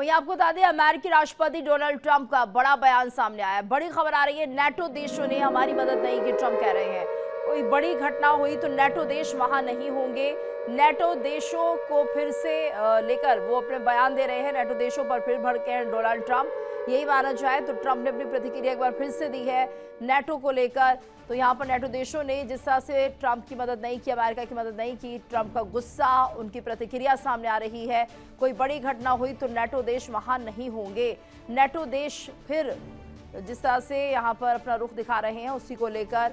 वहीं आपको बता दें अमेरिकी राष्ट्रपति डोनाल्ड ट्रंप का बड़ा बयान सामने आया है। बड़ी खबर आ रही है, नेटो देशों ने हमारी मदद नहीं की, ट्रंप कह रहे हैं। कोई बड़ी घटना हुई तो नेटो देश वहां नहीं होंगे। नेटो देशों को फिर से लेकर वो अपने बयान दे रहे हैं। नेटो देशों पर फिर भड़के हैं डोनाल्ड ट्रंप, यही माना जाए तो ट्रंप ने अपनी प्रतिक्रिया एक बार फिर से दी है नेटो को लेकर। तो यहाँ पर नेटो देशों ने जिस तरह से ट्रंप की मदद नहीं की, अमेरिका की मदद नहीं की, ट्रंप का गुस्सा, उनकी प्रतिक्रिया सामने आ रही है। कोई बड़ी घटना हुई तो नेटो देश वहां नहीं होंगे। नेटो देश फिर जिस तरह से यहाँ पर अपना रुख दिखा रहे हैं, उसी को लेकर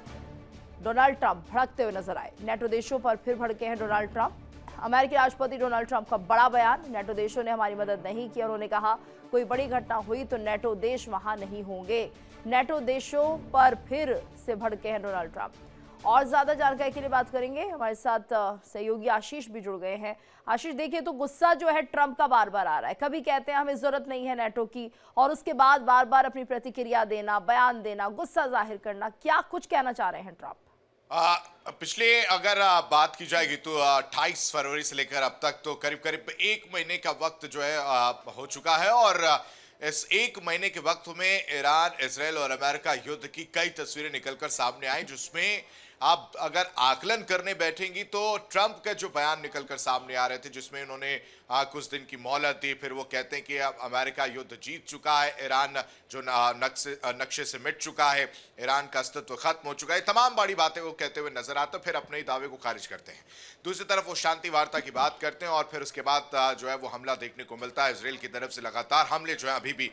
डोनाल्ड ट्रंप भड़कते हुए नजर आए। नेटो देशों पर फिर भड़के हैं डोनाल्ड ट्रंप। अमेरिकी राष्ट्रपति डोनाल्ड ट्रंप का बड़ा बयान, नेटो देशों ने हमारी मदद नहीं की। उन्होंने कहा कोई बड़ी घटना हुई तो नेटो देश वहां नहीं होंगे। नेटो देशों पर फिर से भड़के हैं डोनाल्ड ट्रंप। और ज्यादा जानकारी के लिए बात करेंगे, हमारे साथ सहयोगी आशीष भी जुड़ गए हैं। आशीष, देखिए तो गुस्सा जो है ट्रंप का बार बार आ रहा है। कभी कहते हैं हमें जरूरत नहीं है नेटो की, और उसके बाद बार बार अपनी प्रतिक्रिया देना, बयान देना, गुस्सा जाहिर करना। क्या कुछ कहना चाह रहे हैं ट्रंप? पिछले अगर बात की जाएगी तो 28 फरवरी से लेकर अब तक तो करीब करीब 1 महीने का वक्त जो है हो चुका है। और इस 1 महीने के वक्त में ईरान, इजराइल और अमेरिका युद्ध की कई तस्वीरें निकलकर सामने आई, जिसमें आप अगर आकलन करने बैठेंगी तो ट्रंप का जो बयान निकलकर सामने आ रहे थे, जिसमें उन्होंने कुछ दिन की मोहलत दी। फिर वो कहते हैं कि अब अमेरिका युद्ध जीत चुका है, ईरान जो नक्शे से मिट चुका है, ईरान का अस्तित्व खत्म हो चुका है, तमाम बड़ी बातें वो कहते हुए नजर आते, फिर अपने ही दावे को खारिज करते हैं। दूसरी तरफ वो शांति वार्ता की बात करते हैं और फिर उसके बाद जो है वो हमला देखने को मिलता है। इसराइल की तरफ से लगातार हमले जो है अभी भी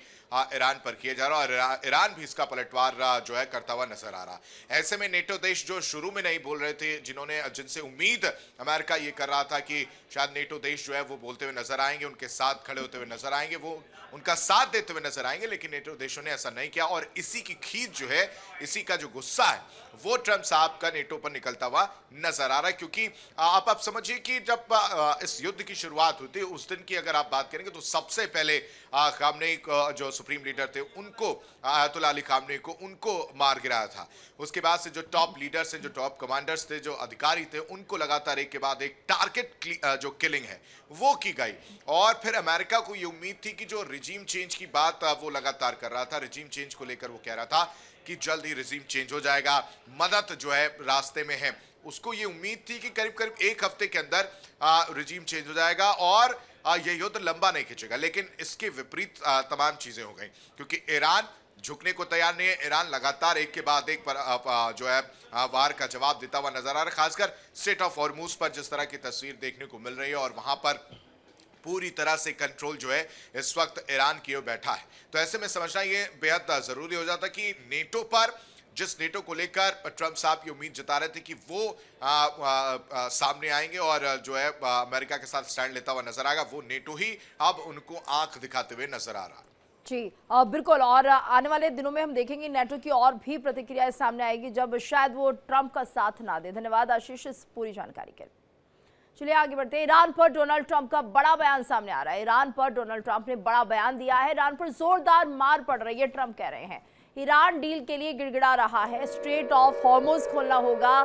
ईरान पर किए जा रहा है और ईरान भी इसका पलटवार जो है करता हुआ नजर आ रहा। ऐसे में नेटो देश जो शुरू में नहीं बोल रहे थे, जिनसे उम्मीद अमेरिका ये कर रहा था कि शायद नेटो देश जो है वो बोलते हुए नजर आएंगे, उनके साथ खड़े होते हुए नजर आएंगे, वो उनका साथ देते हुए नजर आएंगे, लेकिन नेटो देशों ने ऐसा नहीं किया। और इसी की खींच जो है, इसी का जो गुस्सा है, वो ट्रंप साहब का नेटो पर निकलता हुआ नजर आ रहा है। क्योंकि आप समझिए कि जब इस युद्ध की शुरुआत हुई थी, उस दिन की अगर आप बात करेंगे तो सबसे पहले खामनेई जो सुप्रीम लीडर थे उनको, आयतुल्लाह अली खामनेई को, उनको मार गिराया था। उसके बाद से जो टॉप लीडर्स थे, जो टॉप कमांडर्स थे, जो अधिकारी थे, उनको लगातार एक के बाद एक टारगेट जो किलिंग है वो की गई। और फिर अमेरिका को ये उम्मीद थी कि जो रिजीम चेंज की बात वो लगातार कर रहा था, रिजीम चेंज को लेकर वो कह रहा था कि जल्द ही रिजीम चेंज हो जाएगा, मदद जो है रास्ते में है। उसको ये उम्मीद थी कि करीब करीब 1 हफ्ते के अंदर रिजीम चेंज हो जाएगा और ये युद्ध लंबा नहीं खिंचेगा। लेकिन इसके विपरीत तमाम चीजें हो गई, क्योंकि ईरान झुकने को तैयार नहीं है। ईरान लगातार एक के बाद एक पर जो है वार का जवाब देता हुआ नजर आ रहा है। खासकर स्ट्रेट ऑफ हॉर्मुज पर जिस तरह की तस्वीर देखने को मिल रही है, और वहां पर पूरी तरह से कंट्रोल जो है इस वक्त ईरान की ओर बैठा है। तो ऐसे में समझना ये बेहद जरूरी हो जाता कि नेटो पर, जिस नेटो को लेकर ट्रंप साहब की उम्मीद जता रहे थे कि वो सामने आएंगे और जो है अमेरिका के साथ स्टैंड लेता हुआ नजर आएगा, वो नेटो ही अब उनको आंख दिखाते हुए नजर आ रहा है। जी बिल्कुल। और आने वाले दिनों में हम देखेंगे नेटो की और भी प्रतिक्रियाएं सामने आएगी जब शायद वो ट्रंप का साथ ना दे। धन्यवाद आशीष इस पूरी जानकारी के लिए। चलिए आगे बढ़ते हैं। ईरान पर डोनाल्ड ट्रंप का बड़ा बयान सामने आ रहा है। ईरान पर डोनाल्ड ट्रंप ने बड़ा बयान दिया है। ईरान पर जोरदार मार पड़ रही है, ट्रंप कह रहे हैं। ईरान डील के लिए गिड़गिड़ा रहा है। स्ट्रेट ऑफ हॉर्मुज खोलना होगा।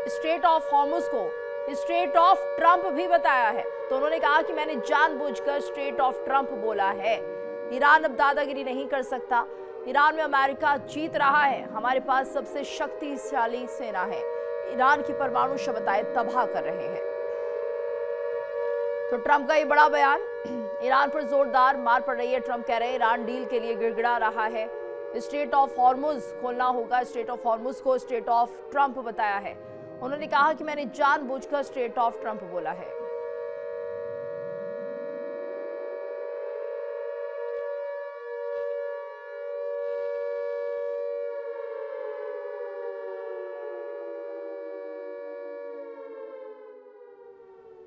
स्ट्रेट ऑफ हॉर्मुज को स्ट्रेट ऑफ ट्रंप भी बताया है। तो उन्होंने कहा कि मैंने जानबूझकर स्ट्रेट ऑफ ट्रंप बोला है। ईरान अब दादागिरी नहीं कर सकता। ईरान में अमेरिका जीत रहा है। हमारे पास सबसे शक्तिशाली सेना है। ईरान की परमाणु क्षमताएं तबाह कर रहे हैं। तो ट्रंप का ये बड़ा बयान, ईरान पर जोरदार मार पड़ रही है। ट्रंप कह रहे हैं ईरान डील के लिए गिड़गिड़ा रहा है। स्ट्रेट ऑफ हॉर्मुज खोलना होगा। स्ट्रेट ऑफ हॉर्मुज को स्ट्रेट ऑफ ट्रंप बताया है। उन्होंने कहा कि मैंने जानबूझकर स्ट्रेट ऑफ ट्रंप बोला है।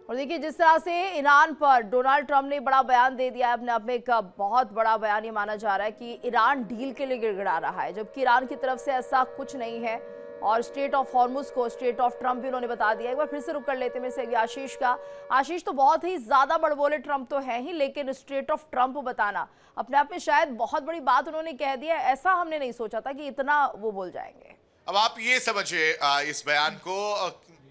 और देखिए जिस तरह से ईरान पर डोनाल्ड ट्रंप ने बड़ा बयान दे दिया है, अपने आप में एक बहुत बड़ा बयान ये माना जा रहा है कि ईरान डील के लिए गिड़गिड़ा रहा है, जबकि ईरान की तरफ से ऐसा कुछ नहीं है। और स्ट्रेट ऑफ हॉर्मुज को स्ट्रेट ऑफ ट्रंप भी उन्होंने बता दिया। एक बार फिर से रुक कर लेते में से आशीष का। आशीष, तो बहुत ही ज्यादा बड़बोले ट्रंप तो है ही, लेकिन स्ट्रेट ऑफ ट्रंप बताना अपने आप में शायद बहुत बड़ी बात उन्होंने कह दी है। ऐसा हमने नहीं सोचा था कि इतना वो बोल जाएंगे। अब आप ये समझिए इस बयान को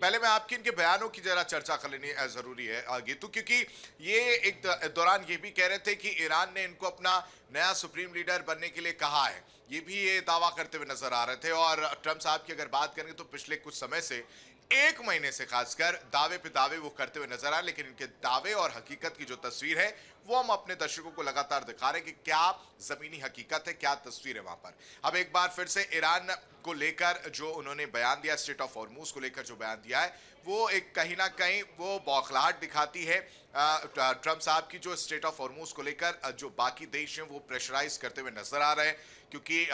पहले मैं आपकी इनके बयानों की जरा चर्चा कर लेनी जरूरी है गीतू, क्योंकि ये एक दौरान ये भी कह रहे थे कि ईरान ने इनको अपना नया सुप्रीम लीडर बनने के लिए कहा है, ये भी ये दावा करते हुए नजर आ रहे थे। और ट्रंप साहब की अगर बात करेंगे तो पिछले कुछ समय से, एक महीने से खासकर, दावे पे दावे वो करते हुए नजर आए, लेकिन इनके दावे और हकीकत की जो तस्वीर है वो हम अपने दर्शकों को लगातार दिखा रहे हैं कि क्या जमीनी हकीकत है, क्या तस्वीर है वहां पर। अब एक बार फिर से ईरान को लेकर जो उन्होंने बयान दिया, स्ट्रेट ऑफ हॉर्मूज को लेकर जो बयान दिया है, वो एक कहीं ना कहीं वो बौखलाहट दिखाती है ट्रंप साहब की, जो स्ट्रेट ऑफ हॉर्मूज को लेकर जो बाकी देश हैं वो प्रेशराइज करते हुए नजर आ रहे हैं, क्योंकि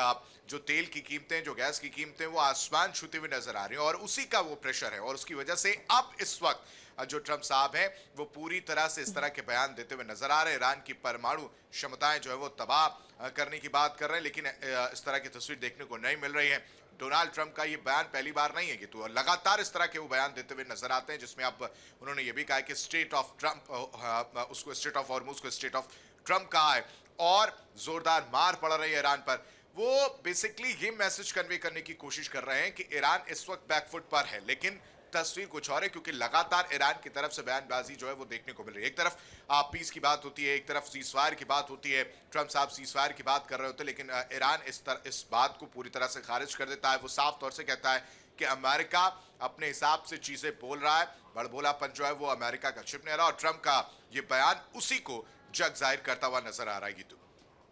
जो तेल की कीमतें, जो गैस की कीमतें, वो आसमान छूते हुए नजर आ रही हैं और उसी का वो प्रेशर है। और उसकी वजह से अब इस वक्त जो ट्रंप साहब हैं वो पूरी तरह से इस तरह के बयान देते हुए नजर आ रहे हैं। ईरान की परमाणु क्षमताएं जो है वो तबाह करने की बात कर रहे हैं, लेकिन इस तरह की तस्वीर देखने को नहीं मिल रही है। डोनाल्ड ट्रंप का ये बयान पहली बार नहीं है कि तो लगातार इस तरह के वो बयान देते हुए नजर आते हैं, जिसमें अब उन्होंने ये भी कहा कि स्ट्रेट ऑफ ट्रंप, उसको स्ट्रेट ऑफ हॉर्मूज को स्ट्रेट ऑफ ट्रंप कहा है और जोरदार मार पड़ रही है ईरान पर। वो बेसिकली ये मैसेज कन्वे करने की कोशिश कर रहे हैं कि ईरान इस वक्त बैकफुट पर है, लेकिन तस्वीर कुछ और है, क्योंकि लगातार ईरान की तरफ से बयानबाजी जो है वो देखने को मिल रही है। एक तरफ पीस की बात होती है, एक तरफ सीजफायर की बात होती है, ट्रंप साहब सीजफायर की बात कर रहे होते हैं, लेकिन ईरान इस बात को पूरी तरह से खारिज कर देता है। वो साफ तौर से कहता है कि अमेरिका अपने हिसाब से चीजें बोल रहा है, बड़बोलापन जो है वो अमेरिका का छिप नहीं रहा, और ट्रंप का ये बयान उसी को जग जाहिर करता हुआ नजर आ रहा है। गीतू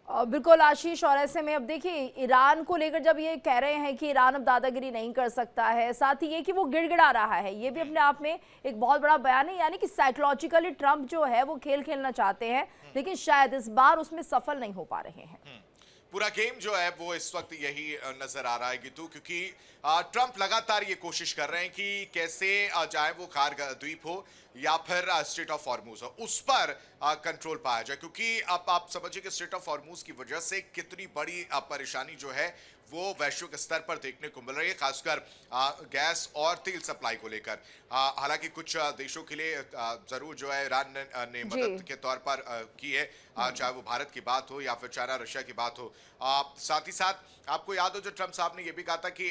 बिल्कुल आशीष, और ऐसे में अब देखिए ईरान को लेकर जब ये कह रहे हैं कि ईरान अब दादागिरी नहीं कर सकता है, साथ ही ये कि वो गिड़गिड़ा रहा है, ये भी अपने आप में एक बहुत बड़ा बयान है। यानी कि साइकोलॉजिकली ट्रंप जो है वो खेल खेलना चाहते हैं, लेकिन शायद इस बार उसमें सफल नहीं हो पा रहे हैं। पूरा गेम जो है वो इस वक्त यही नजर आ रहा है गीतू, क्योंकि ट्रंप लगातार ये कोशिश कर रहे हैं कि कैसे चाहे वो खार द्वीप हो या फिर स्ट्रेट ऑफ हॉर्मूज हो, उस पर कंट्रोल पाया जाए, क्योंकि अब आप समझिए कि स्ट्रेट ऑफ हॉर्मूज की वजह से कितनी बड़ी परेशानी जो है वो वैश्विक स्तर पर देखने को मिल रही है, खासकर गैस और तेल सप्लाई को लेकर। हालांकि कुछ देशों के लिए जरूर जो है ईरान ने मदद के तौर पर की है, चाहे वो भारत की बात हो या फिर चाइना रशिया की बात हो। साथ ही साथ आपको याद हो जो ट्रंप साहब ने ये भी कहा था कि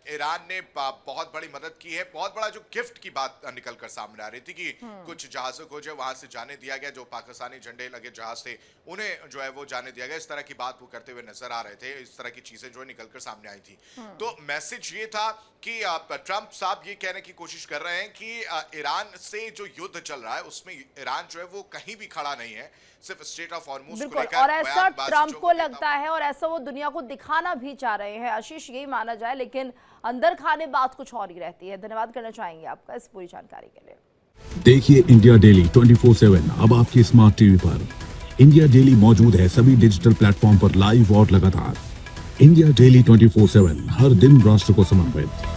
ईरान ने बहुत बड़ी मदद की है, बहुत बड़ा जो गिफ्ट की बात निकल कर सामने आ रही थी कि कुछ जहाजों को जो वहां से जाने दिया गया, जो पाकिस्तानी झंडे लगे जहाज थे उन्हें जो है वो जाने दिया गया। इस तरह की बात वो करते हुए नजर आ रहे थे, इस तरह की चीजें जो निकलकर सामने आई थी। तो मैसेज ये था कि ट्रंप साहब ये कहने की कोशिश कर रहे हैं कि ईरान से जो युद्ध चल रहा है उसमें ईरान जो है वो कहीं भी खड़ा नहीं है, सिर्फ स्ट्रेट ऑफ हॉर्मूज को लेकर। और ऐसा ट्रंप को लगता है और ऐसा वो दुनिया को दिखाना भी चाह रहे हैं, आशीष, यही माना जाए, लेकिन अंदर खाने बात कुछ और ही रहती है। धन्यवाद करना चाहेंगे आपका इस पूरी जानकारी के लिए। देखिए इंडिया डेली 24/7 अब आपकी स्मार्ट टीवी पर। इंडिया डेली मौजूद है सभी डिजिटल प्लेटफॉर्म पर लाइव और लगातार। इंडिया डेली 24/7 हर दिन राष्ट्र को समर्पित।